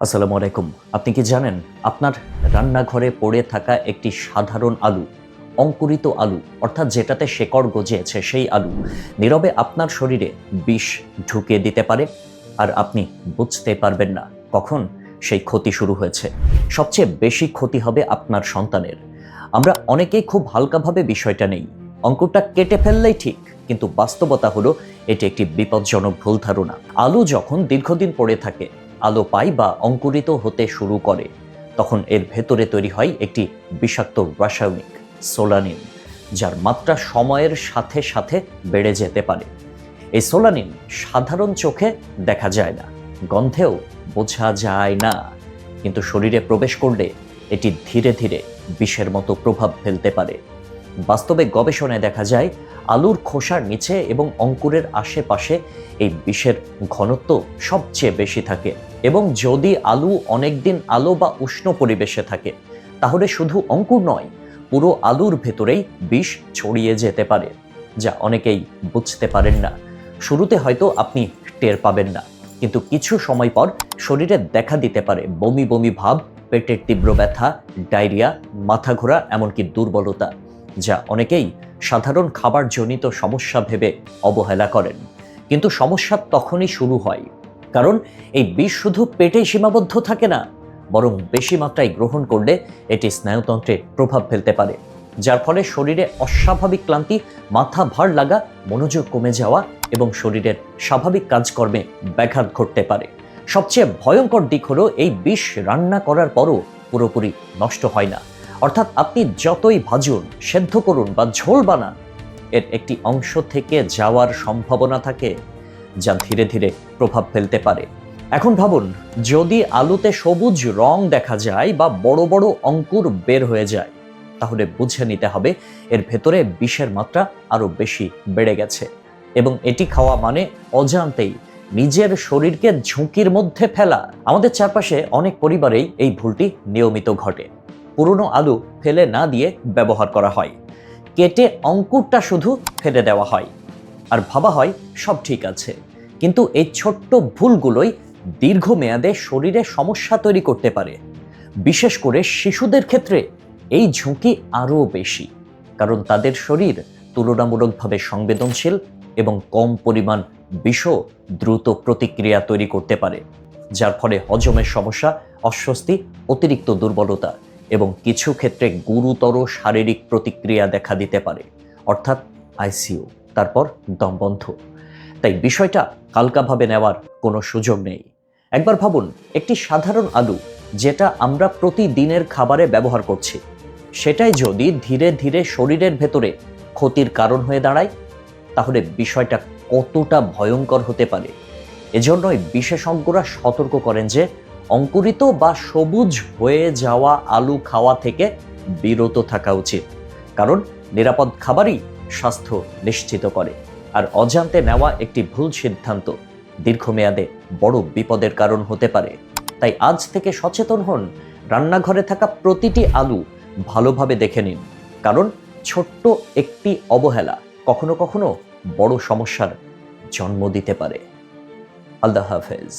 আসসালামু আলাইকুম। আপনি কি জানেন আপনার রান্নাঘরে পড়ে থাকা একটি সাধারণ আলু, অঙ্কুরিত আলু অর্থাৎ যেটাতে শেকড় গজিয়েছে সেই আলু নীরবে আপনার শরীরে বিষ ঢুকিয়ে দিতে পারে আর আপনি বুঝতে পারবেন না কখন সেই ক্ষতি শুরু হয়েছে। সবচেয়ে বেশি ক্ষতি হবে আপনার সন্তানের। আমরা অনেকেই খুব হালকাভাবে বিষয়টা নেই। অঙ্কুরটা কেটে ফেললেই ঠিক, কিন্তু বাস্তবতা হলো এটি একটি বিপজ্জনক ভুল ধারণা। আলু যখন দীর্ঘদিন পড়ে থাকে, আলো পায় বা অঙ্কুরিত হতে শুরু করে, তখন এর ভেতরে তৈরি হয় একটি বিষাক্ত রাসায়নিক সোলানিন, যার মাত্রা সময়ের সাথে সাথে বেড়ে যেতে পারে। এই সোলানিন সাধারণ চোখে দেখা যায় না, গন্ধেও বোঝা যায় না, কিন্তু শরীরে প্রবেশ করলে এটি ধীরে ধীরে বিষের মতো প্রভাব ফেলতে পারে। বাস্তবে গবেষণায় দেখা যায় আলুর খোসার নিচে এবং অঙ্কুরের আশেপাশে এই বিষের ঘনত্ব সবচেয়ে বেশি থাকে, এবং যদি আলু অনেকদিন আলো বা উষ্ণ পরিবেশে থাকে তাহলে শুধু অঙ্কুর নয়, পুরো আলুর ভেতরেই বিষ ছড়িয়ে যেতে পারে, যা অনেকেই বুঝতে পারেন না। শুরুতে হয়তো আপনি টের পাবেন না, কিন্তু কিছু সময় পর শরীরে দেখা দিতে পারে বমি বমি ভাব, পেটের তীব্র ব্যথা, ডায়রিয়া, মাথা ঘোরা, এমনকি দুর্বলতা, যা অনেকেই সাধারণ খাবারজনিত সমস্যা ভেবে অবহেলা করেন। কিন্তু সমস্যা তখনই শুরু হয়, কারণ এই বিষ শুধু পেটেই সীমাবদ্ধ থাকে না, বরং বেশি মাত্রায় গ্রহণ করলে এটি স্নায়ুতন্ত্রে প্রভাব ফেলতে পারে, যার ফলে শরীরে অস্বাভাবিক ক্লান্তি, মাথা ভার লাগা, মনোযোগ কমে যাওয়া এবং শরীরের স্বাভাবিক কাজকর্মে ব্যাঘাত ঘটতে পারে। সবচেয়ে ভয়ঙ্কর দিক হলো এই বিষ রান্না করার পরও পুরোপুরি নষ্ট হয় না। অর্থাৎ আপনি যতই ভাজুন, সেদ্ধ করুন বা ঝোল বানান, এর একটি অংশ থেকে যাওয়ার সম্ভাবনা থাকে, যা ধীরে ধীরে প্রভাব ফেলতে পারে। এখন ভাবুন, যদি আলুতে সবুজ রং দেখা যায় বা বড় বড় অঙ্কুর বের হয়ে যায়, তাহলে বুঝে নিতে হবে এর ভেতরে বিষের মাত্রা আরো বেশি বেড়ে গেছে, এবং এটি খাওয়া মানে অজান্তেই নিজের শরীরকে ঝুঁকির মধ্যে ফেলা। আমাদের চারপাশে অনেক পরিবারেই এই ভুলটি নিয়মিত ঘটে। পুরনো আলু ফেলে না দিয়ে ব্যবহার করা হয়, কেটে অঙ্কুরটা শুধু ফেলে দেওয়া হয়, আর ভাবা হয় সব ঠিক আছে। কিন্তু এই ছোট্ট ভুলগুলোই দীর্ঘমেয়াদে শরীরে সমস্যা তৈরি করতে পারে। বিশেষ করে শিশুদের ক্ষেত্রে এই ঝুঁকি আরও বেশি, কারণ তাদের শরীর তুলনামূলকভাবে সংবেদনশীল এবং কম পরিমাণ বিষও দ্রুত প্রতিক্রিয়া তৈরি করতে পারে, যার ফলে হজমের সমস্যা, অস্বস্তি, অতিরিক্ত দুর্বলতা এবং কিছু ক্ষেত্রে গুরুতর শারীরিক প্রতিক্রিয়া দেখা দিতে পারে, অর্থাৎ আইসিইউ, তারপর দম বন্ধ। তাই বিষয়টা হালকাভাবে নেওয়ার কোনো সুযোগ নেই। একবার ভাবুন, একটি সাধারণ আলু যেটা আমরা প্রতিদিনের খাবারে ব্যবহার করছি, সেটাই যদি ধীরে ধীরে শরীরের ভেতরে ক্ষতির কারণ হয়ে দাঁড়ায়, তাহলে বিষয়টা কতটা ভয়ঙ্কর হতে পারে। এজন্যই বিশেষজ্ঞরা সতর্ক করেন যে অঙ্কুরিত বা সবুজ হয়ে যাওয়া আলু খাওয়া থেকে বিরত থাকা উচিত, কারণ নিরাপদ খাবারই স্বাস্থ্য নিশ্চিত করে, আর অজান্তে নেওয়া একটি ভুল সিদ্ধান্ত দীর্ঘমেয়াদে বড় বিপদের কারণ হতে পারে। তাই আজ থেকে সচেতন হন, রান্নাঘরে থাকা প্রতিটি আলু ভালোভাবে দেখে নিন, কারণ ছোট্ট একটি অবহেলা কখনো কখনো বড় সমস্যার জন্ম দিতে পারে। আল্লাহ হাফেজ।